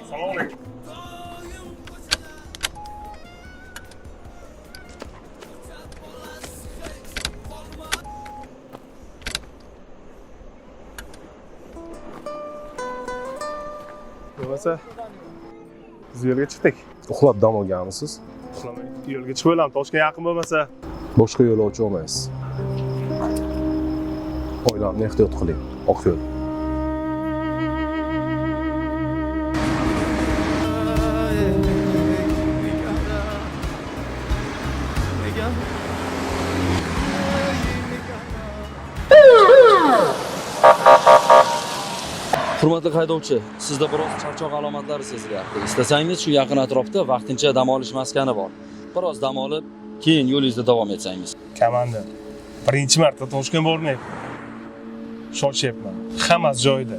Assalomu alaykum. Bo'lmasa biz yo'lga chiqdik. Uxlab dam olganmisiz? Uxlamay yo'lga chiqib o'ylab, Toshkentga yaqin bo'lmasa, Boshqa yo'lovchi olmaysiz. Oilamni ehtiyot qiling. Oq yo'l. Hurmatli haydovchi, sizda biroz charchoq alomatlari sezilyapti. Istasangiz shu yaqin atrofda vaqtincha dam olish maskani bor. Biroz dam olib, keyin yo'lingizda davom etsangiz. komanda. Birinchi marta Toshkent bormayapman. Shoshyapman. Hammasi joyida.